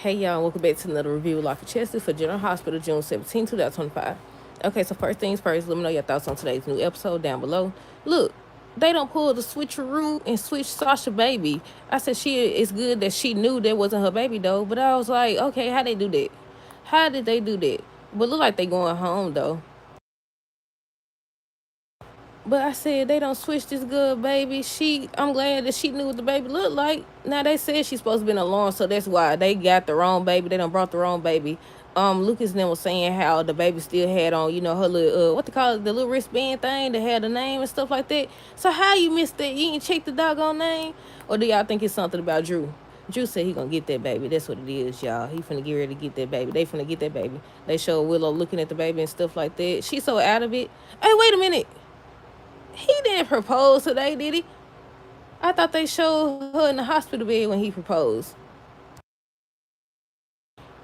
Hey y'all, welcome back to another review of lchessica for General Hospital, June 17, 2025. Okay, so first things first, let me know your thoughts on today's new episode down below. Look, they don't pull the switcheroo and switch Sasha baby. I said it's good that she knew that wasn't her baby though, but I was like, okay, how they do that? How did they do that? But look like they going home though. But I said they don't switch this good baby. I'm glad that she knew what the baby looked like. Now they said she's supposed to be in alarm, so that's why they got the wrong baby. They done brought the wrong baby. Lucas and them was saying how the baby still had on, her little what they call it, the little wristband thing that had the name and stuff like that. So how you missed that? You ain't check the doggone name, or do y'all think it's something about Drew? Drew said he gonna get that baby. That's what it is, y'all. He finna get ready to get that baby. They finna get that baby. They show Willow looking at the baby and stuff like that. She's so out of it. Hey, wait a minute. He didn't propose today, did he? I thought they showed her in the hospital bed when he proposed.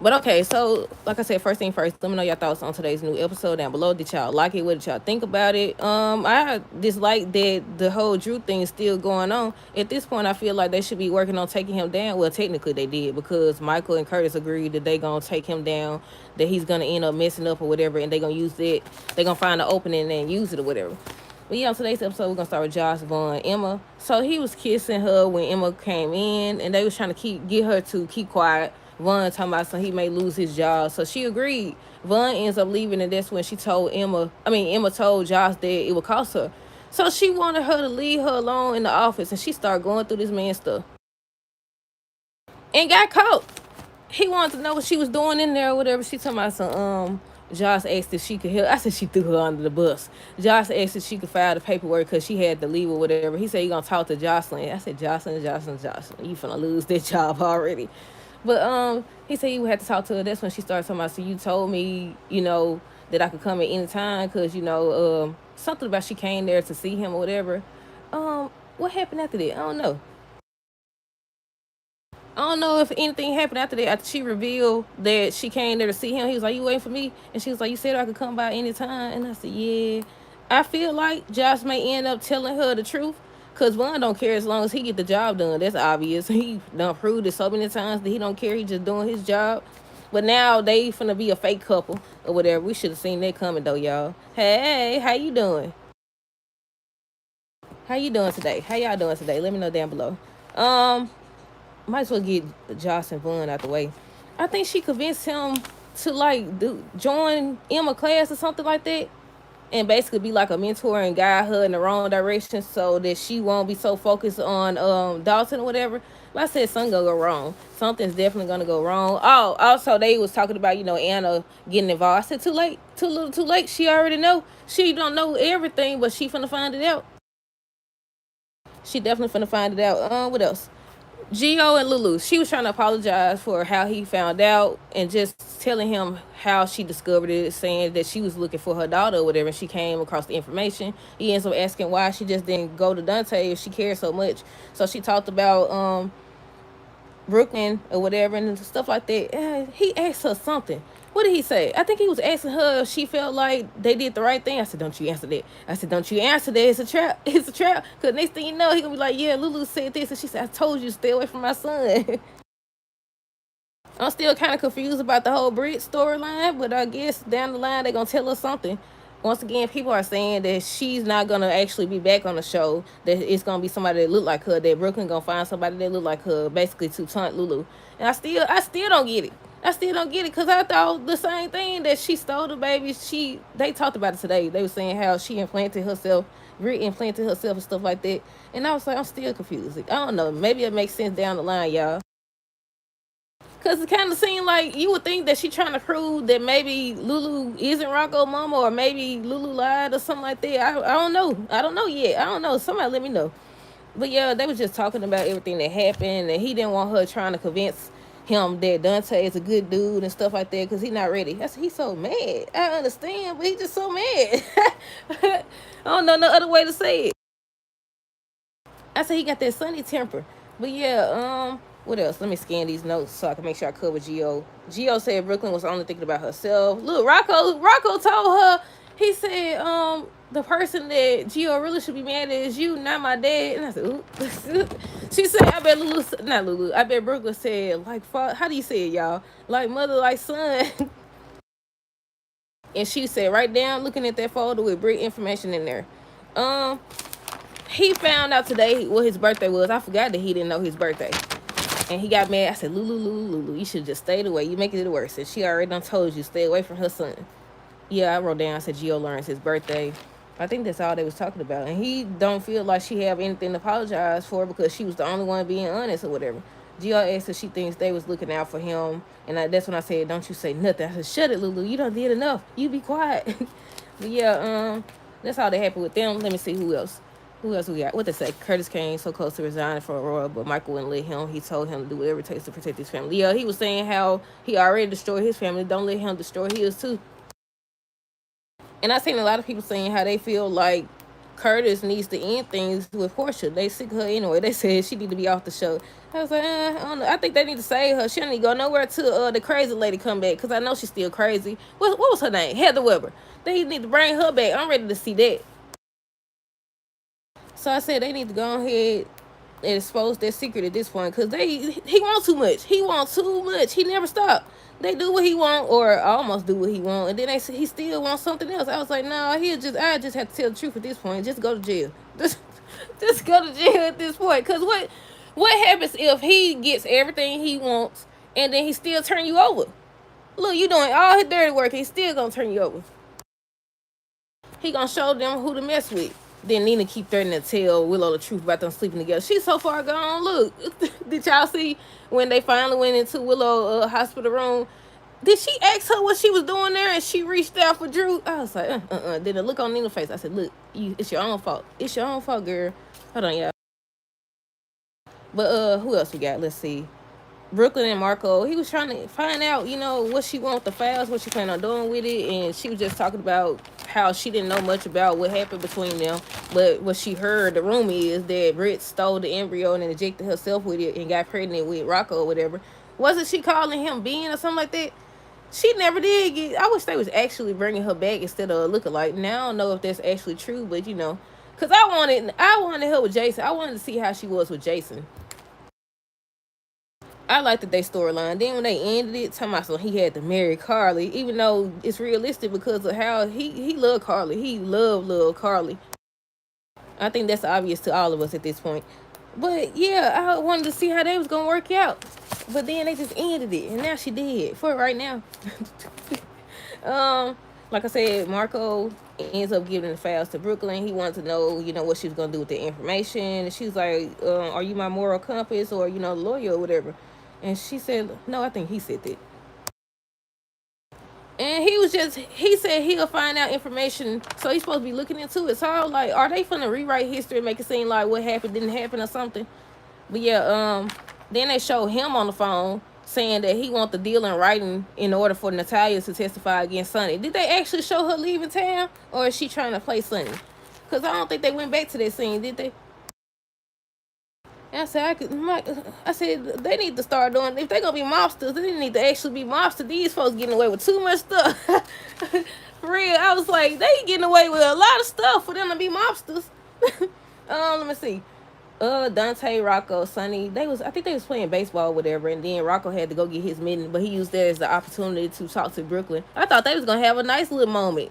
But okay, so like I said, first thing first, let me know your thoughts on today's new episode down below. Did y'all like it? What did y'all think about it? I dislike that the whole Drew thing is still going on. At this point, I feel like they should be working on taking him down. Well, technically they did, because Michael and Curtis agreed that they gonna take him down, that he's gonna end up messing up or whatever, and they gonna use it. They gonna find an opening and use it or whatever. But yeah, on today's episode, we're gonna start with Josh, Vaughn, Emma. So he was kissing her when Emma came in, and they was trying to get her to keep quiet. Vaughn talking about so he may lose his job. So she agreed. Vaughn ends up leaving, and that's when Emma told Josh that it would cost her. So she wanted her to leave her alone in the office, and she started going through this man's stuff. And got caught. He wanted to know what she was doing in there or whatever. She talking about some, Josh asked if she could help. I said she threw her under the bus. Josh asked if she could file the paperwork because she had to leave or whatever. He said he gonna talk to Jocelyn. I said Jocelyn. You finna lose that job already. But he said he would have to talk to her. That's when she started talking about, so you told me, that I could come at any time because, something about she came there to see him or whatever. What happened after that? I don't know. I don't know if anything happened after that. After she revealed that she came there to see him, he was like, "You waiting for me?" And she was like, "You said I could come by anytime." And I said, "Yeah." I feel like Josh may end up telling her the truth, cause Vaughn don't care as long as he get the job done. That's obvious. He done proved it so many times that he don't care. He just doing his job. But now they finna be a fake couple or whatever. We should have seen that coming though, y'all. Hey, how you doing? How you doing today? How y'all doing today? Let me know down below. Um, might as well get Josh and Vaughn out the way. I think she convinced him to join Emma class or something like that, and basically be like a mentor and guide her in the wrong direction so that she won't be so focused on Dalton or whatever. Like I said, something gonna go wrong. Something's definitely gonna go wrong. Oh, also they was talking about Anna getting involved. I said too late, too little, too late. She already know. She don't know everything, but she finna find it out. She definitely finna find it out. What else? Gio and Lulu, she was trying to apologize for how he found out and just telling him how she discovered it, saying that she was looking for her daughter or whatever, and she came across the information. He ends up asking why she just didn't go to Dante if she cared so much. So she talked about Brooklyn or whatever and stuff like that. He asked her something. What did he say? I think he was asking her if she felt like they did the right thing. I said, don't you answer that. I said, don't you answer that. It's a trap. It's a trap. Because next thing you know, he going to be like, yeah, Lulu said this. And she said, I told you to stay away from my son. I'm still kind of confused about the whole Brit storyline, but I guess down the line, they're going to tell us something. Once again, people are saying that she's not going to actually be back on the show, that it's going to be somebody that look like her, that Brooklyn going to find somebody that look like her, basically to taunt Lulu. And I still don't get it. I still don't get it, because I thought the same thing, that she stole the baby. They talked about it today. They were saying how she implanted herself, re-implanted herself and stuff like that. And I was like, I'm still confused. I don't know. Maybe it makes sense down the line, y'all. Because it kind of seemed like you would think that she trying to prove that maybe Lulu isn't Rocco's mama, or maybe Lulu lied or something like that. I don't know. I don't know yet. I don't know. Somebody let me know. But yeah, they was just talking about everything that happened, and he didn't want her trying to convince him that Dante is a good dude and stuff like that, because he's not ready. He's so mad. I understand, but he's just so mad. I don't know no other way to say it. I said he got that sunny temper. But yeah, what else? Let me scan these notes so I can make sure I cover Gio. Gio said Brooklyn was only thinking about herself. Look, Rocco told her He said, the person that Gio really should be mad at is you, not my dad. And I said, ooh. She said, I bet Lulu, not Lulu, I bet Brooklyn said, like, how do you say it, y'all? Like mother, like son. And she said, right down, looking at that folder with brick information in there. Um, he found out today what his birthday was. I forgot that he didn't know his birthday. And he got mad. I said, Lulu, you should just stay away. You making it worse. And she already done told you, stay away from her son. Yeah, I wrote down, I said Gio learns his birthday. I think that's all they was talking about. And he don't feel like she have anything to apologize for because she was the only one being honest or whatever. Gio asked if she thinks they was looking out for him. And that's when I said, don't you say nothing. I said, shut it, Lulu. You done did enough. You be quiet. But yeah, that's all that happened with them. Let me see who else. Who else we got? What they say? Curtis came so close to resigning for Aurora, but Michael wouldn't let him. He told him to do whatever it takes to protect his family. Yeah, he was saying how he already destroyed his family. Don't let him destroy his too. And I've seen a lot of people saying how they feel like Curtis needs to end things with Portia. They sick of her anyway. They said she need to be off the show. I was like, I don't know. I think they need to save her. She don't need to go nowhere till the crazy lady come back because I know she's still crazy. What was her name? Heather Weber. They need to bring her back. I'm ready to see that. So I said they need to go ahead and expose their secret at this point because he wants too much. He wants too much. He never stop. They do what he want or almost do what he want, and then he still wants something else. I was like, no, I just have to tell the truth at this point. Just go to jail. Just go to jail at this point. Cause what happens if he gets everything he wants and then he still turn you over? Look, you doing all his dirty work. He's still gonna turn you over. He gonna show them who to mess with. Then Nina keep threatening to tell Willow the truth about them sleeping together. She's so far gone. Look, did y'all see when they finally went into Willow hospital room? Did she ask her what she was doing there and she reached out for Drew? I was like, Then the look on Nina's face, I said, look, it's your own fault. It's your own fault, girl. Hold on, y'all. But who else we got? Let's see. Brooklyn and Marco, he was trying to find out, what she want the files, what she plan on doing with it, and she was just talking about how she didn't know much about what happened between them, but what she heard, the rumor is that Britt stole the embryo and injected herself with it and got pregnant with Rocco or whatever. Wasn't she calling him Bean or something like that? She never did get. I wish they was actually bringing her back instead of a lookalike. Now I don't know if that's actually true, but because I wanted her with Jason. I wanted to see how she was with Jason. I liked the day storyline. Then when they ended it, talking about so he had to marry Carly, even though it's realistic because of how he loved Carly. He loved Carly. I think that's obvious to all of us at this point. But yeah, I wanted to see how they was gonna work out. But then they just ended it, and now she did for right now. Like I said, Marco ends up giving the files to Brooklyn. He wanted to know, what she was gonna do with the information. And she's like, "Are you my moral compass, or lawyer or whatever?" And she said, "No, I think he said that." And he said he'll find out information, so he's supposed to be looking into it. So I was like, are they finna rewrite history and make it seem like what happened didn't happen or something? But yeah, then they show him on the phone saying that he want the deal in writing in order for Natalia to testify against Sonny. Did they actually show her leaving town, or is she trying to play Sonny? Because I don't think they went back to that scene, did they? And I said they need to start doing. If they're gonna be mobsters, they need to actually be mobsters. These folks getting away with too much stuff. For real, I was like, they getting away with a lot of stuff for them to be mobsters. Let me see. Dante, Rocco, Sonny, I think they was playing baseball or whatever, and then Rocco had to go get his mitten, but he used that as the opportunity to talk to Brooklyn. I thought they was gonna have a nice little moment.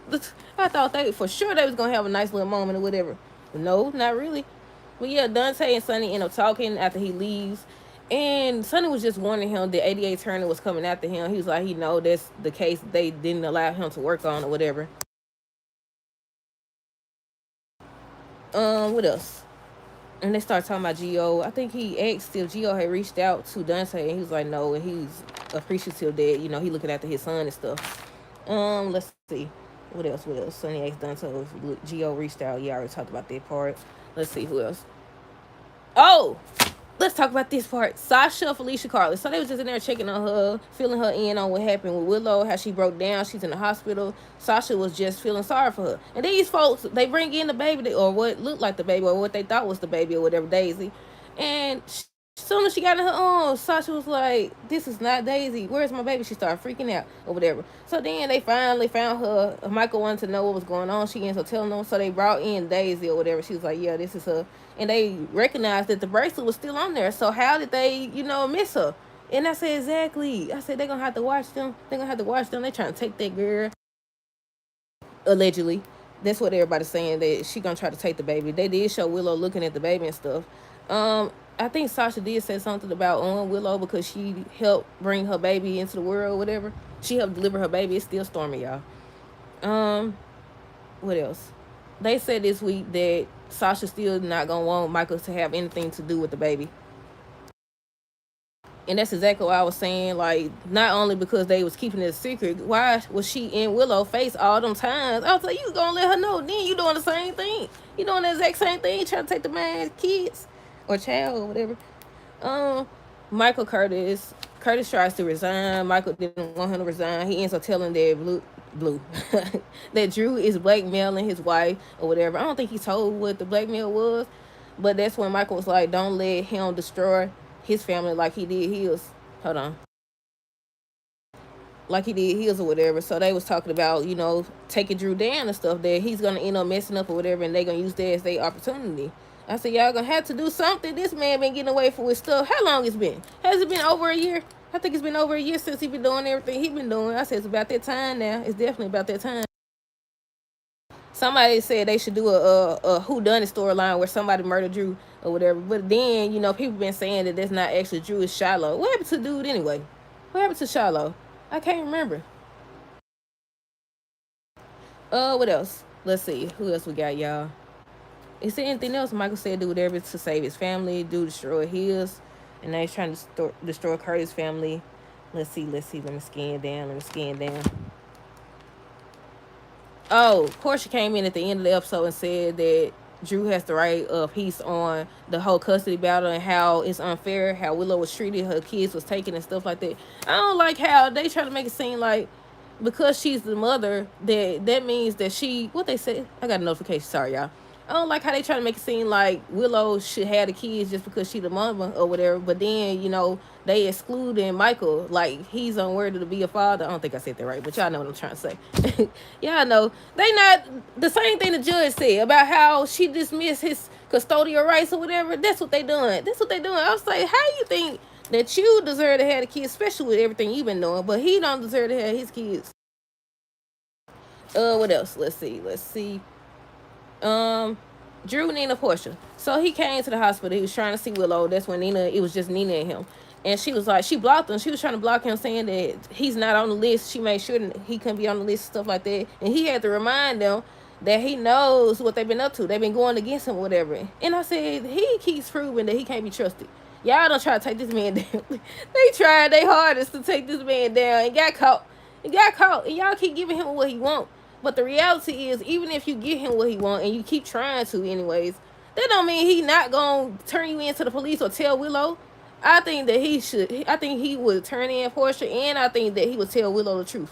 I thought for sure they was gonna have a nice little moment or whatever. But no, not really. But yeah, Dante and Sonny end up talking after he leaves. And Sonny was just warning him that 88 Turner was coming after him. He was like, that's the case they didn't allow him to work on or whatever. What else? And they start talking about Gio. I think he asked if Gio had reached out to Dante, and he was like, no, and he's appreciative that, he looking after his son and stuff. Let's see. What else? Sonny asked Dante if Gio reached out. Yeah, I already talked about that part. Let's see, who else? Oh, let's talk about this part. Sasha, Felicia, Carly. So they was just in there checking on her, filling her in on what happened with Willow, how she broke down. She's in the hospital. Sasha was just feeling sorry for her. And these folks, they bring in the baby, or what looked like the baby, or what they thought was the baby, or whatever, Daisy. And soon as she got in her arms, Sasha was like, "This is not Daisy. Where's my baby?" She started freaking out or whatever. So then they finally found her. Michael wanted to know what was going on. She ends up telling them. So they brought in Daisy or whatever. She was like, "Yeah, this is her." And they recognized that the bracelet was still on there. So how did they, miss her? And I said, exactly. I said, they're going to have to watch them. They're going to have to watch them. They're trying to take that girl. Allegedly. That's what everybody's saying, that she going to try to take the baby. They did show Willow looking at the baby and stuff. I think Sasha did say something about Willow because she helped bring her baby into the world or whatever. She helped deliver her baby. It's still stormy, y'all. What else? They said this week that Sasha still not going to want Michael to have anything to do with the baby. And that's exactly what I was saying. Like, not only because they was keeping it a secret, why was she in Willow's face all them times? I was like, you gonna let her know. Then you doing the same thing. You doing the exact same thing, trying to take the man's kids or child or whatever. Michael Curtis tries to resign. Michael didn't want him to resign. He ends up telling that Blue that Drew is blackmailing his wife or whatever. I don't think he told what the blackmail was, but that's when Michael was like, don't let him destroy his family like he did his. Hold on. Like he did his or whatever. So they was talking about, taking Drew down and stuff, that he's gonna end up messing up or whatever, and they gonna use that as their opportunity. I said, y'all gonna have to do something. This man been getting away with stuff. How long it's been? Has it been over a year? I think it's been over a year since he been doing everything he been doing. I said, it's about that time now. It's definitely about that time. Somebody said they should do a whodunit storyline where somebody murdered Drew or whatever. But then, people been saying that that's not actually Drew, it's Shiloh. What happened to dude anyway? What happened to Shiloh? I can't remember. What else? Let's see. Who else we got, y'all? Is there anything else? Michael said do whatever to save his family, do destroy his. And now he's trying to destroy Curtis' family. Let's see. Let me scan down. Oh, Portia came in at the end of the episode and said that Drew has to write a piece on the whole custody battle and how it's unfair, how Willow was treated, her kids was taken and stuff like that. I don't like how they try to make it seem like because she's the mother, that means that she, what they said, I got a notification, sorry y'all. I don't like how they try to make it seem like Willow should have the kids just because she the mama or whatever, but then, they excluding Michael, like he's unworthy to be a father. I don't think I said that right, but y'all know what I'm trying to say. Y'all know. They not the same thing the judge said about how she dismissed his custodial rights or whatever. That's what they doing. I was like, how you think that you deserve to have the kids, especially with everything you've been doing, but he don't deserve to have his kids. What else? Let's see. Drew, Nina, Portia. So he came to the hospital. He was trying to see Willow. That's when it was just Nina and him. And she was like, she blocked him. She was trying to block him, saying that he's not on the list. She made sure that he couldn't be on the list, stuff like that. And he had to remind them that he knows what they've been up to. They've been going against him or whatever. And I said, he keeps proving that he can't be trusted. Y'all don't try to take this man down. They tried their hardest to take this man down and got caught. And y'all keep giving him what he wants. But the reality is, even if you get him what he wants and you keep trying to anyways, that don't mean he not gonna turn you into the police or tell Willow. I think that he should. I think he would turn in Portia, and I think that he would tell Willow the truth.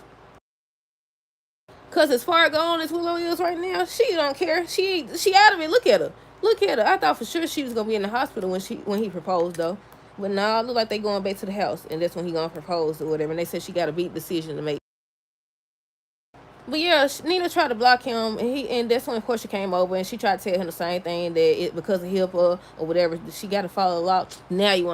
Cause as far gone as Willow is right now, she don't care. She out of it. Look at her. I thought for sure she was gonna be in the hospital when he proposed though. But now it look like they going back to the house, and that's when he gonna propose or whatever. And they said she got a big decision to make. But yeah, Nina tried to block him, and that's when Portia came over, and she tried to tell him the same thing, that because of HIPAA or whatever, she got to follow the law. Now you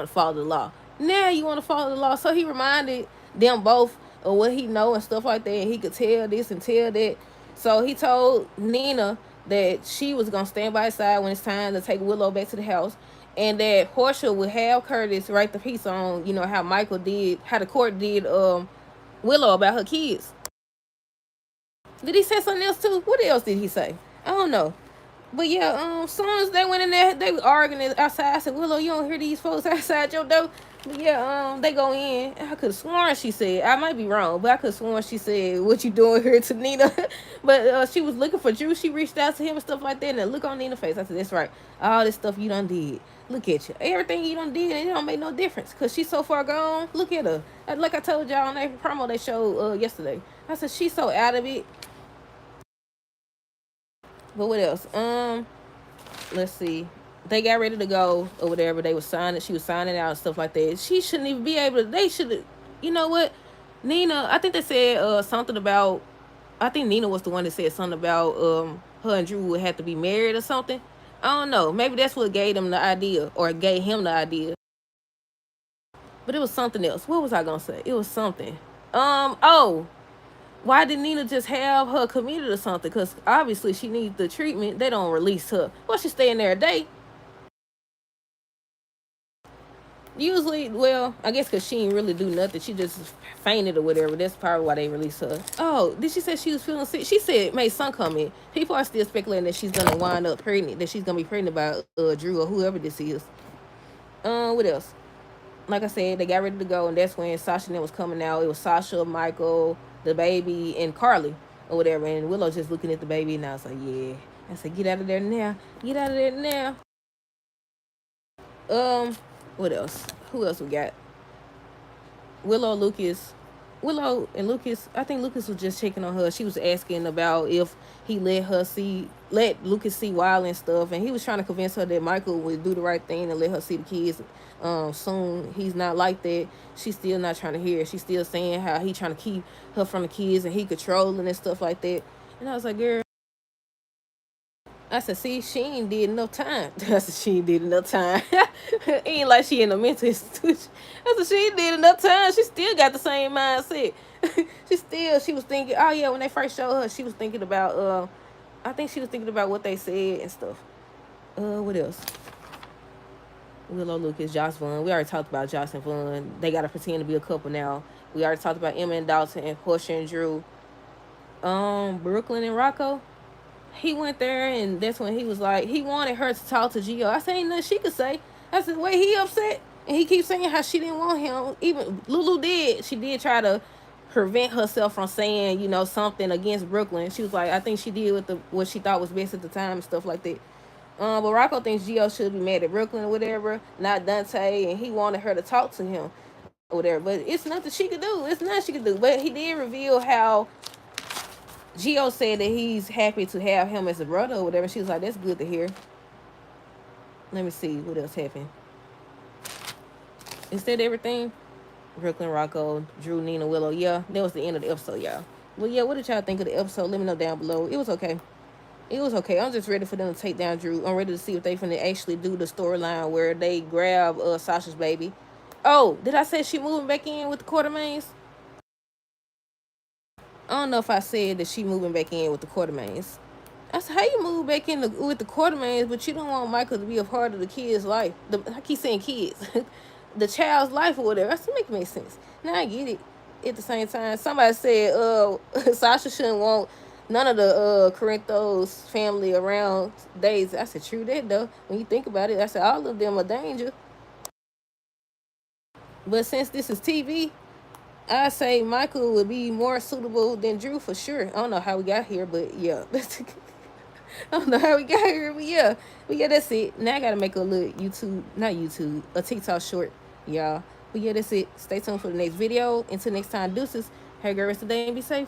want to follow the law. So he reminded them both of what he know and stuff like that, and he could tell this and tell that. So he told Nina that she was gonna stand by his side when it's time to take Willow back to the house, and that Portia would have Curtis write the piece on, how how the court did Willow about her kids. Did he say something else too? What else did he say? I don't know. But yeah, as soon as they went in there, they were arguing outside. I said, Willow, you don't hear these folks outside your door? But yeah, they go in. I could have sworn she said, I might be wrong, but I could have sworn she said, what you doing here to Nina? But she was looking for Drew. She reached out to him and stuff like that, and then look on Nina's face. I said, that's right. All this stuff you done did. Look at you. Everything you done did, and it don't make no difference because she's so far gone. Look at her. Like I told y'all on that promo they showed yesterday. I said, she's so out of it. But what else? Let's see. they got ready to go or whatever. They was signing. She was signing out and stuff like that. She shouldn't even be able to. They should. You know what? Nina. I think they said something about. I think Nina was the one that said something about her and Drew would have to be married or something. I don't know. Maybe that's what gave them the idea or gave him the idea. But it was something else. What was I gonna say? It was something. Oh, why didn't Nina just have her committed or something? Because obviously she needs the treatment. They don't release her. Well, she's staying there a day. Usually, well, I guess because she didn't really do nothing. She just fainted or whatever. That's probably why they released her. Oh, did she say she was feeling sick? She said made some comment. People are still speculating that she's gonna wind up pregnant. That she's gonna be pregnant by Drew or whoever this is. What else? Like I said, they got ready to go, and that's when Sasha and them was coming out. It was Sasha, Michael, the baby, and Carly or whatever. And Willow just looking at the baby, and I was like, yeah. I said, get out of there now. Get out of there now. Um, what else? Who else we got? Willow, Lucas. Willow and Lucas, I think Lucas was just checking on her. She was asking about if he let Lucas see Wild and stuff, and he was trying to convince her that Michael would do the right thing and let her see the kids soon. He's not like that. She's still not trying to hear it. She's still saying how he trying to keep her from the kids and he controlling and stuff like that. And I was like, girl, I said, see, she ain't did enough time. I said, she ain't did enough time. Ain't like she in a mental institution. I said, she ain't did enough time. She still got the same mindset. She was thinking, oh yeah, when they first showed her, she was thinking about, I think she was thinking about what they said and stuff. What else? Willow, Lucas, Josh Vaughn. We already talked about Josh and Vaughn. They got to pretend to be a couple now. We already talked about Emma and Dalton and Portia and Drew. Brooklyn and Rocco. He went there, and that's when he was like, he wanted her to talk to Gio. I said, ain't nothing she could say. I said, wait, he upset, and he keeps saying how she didn't want him. Even Lulu did. She did try to prevent herself from saying, something against Brooklyn. She was like, I think she did with what she thought was best at the time and stuff like that. But Rocco thinks Gio should be mad at Brooklyn or whatever, not Dante, and he wanted her to talk to him or whatever. But it's nothing she could do. It's nothing she could do. But he did reveal how Gio said that he's happy to have him as a brother or whatever. She was like, that's good to hear. Let me see what else happened. Is that everything? Brooklyn, Rocco, Drew, Nina, Willow. Yeah, that was the end of the episode, y'all. Well, yeah, what did y'all think of the episode? Let me know down below. It was okay. It was okay. I'm just ready for them to take down Drew. I'm ready to see if they finna actually do the storyline where they grab Sasha's baby. Oh, did I say she moving back in with the Quartermains? I don't know if I said that she moving back in with the Quartermains. I said, how you move back in with the Quartermains, but you don't want Michael to be a part of the kid's life? I keep saying kids. The child's life or whatever. I said, make sense. Now I get it. At the same time, somebody said Sasha shouldn't want none of the Corinthos family around Daisy. I said, true that though. When you think about it, I said all of them are danger. But since this is TV, I say Michael would be more suitable than Drew for sure. I don't know how we got here, but yeah. I don't know how we got here, but yeah. But yeah, that's it. Now I gotta make a little a TikTok short, y'all. But yeah, that's it. Stay tuned for the next video. Until next time, deuces. Have a great rest of the day and be safe.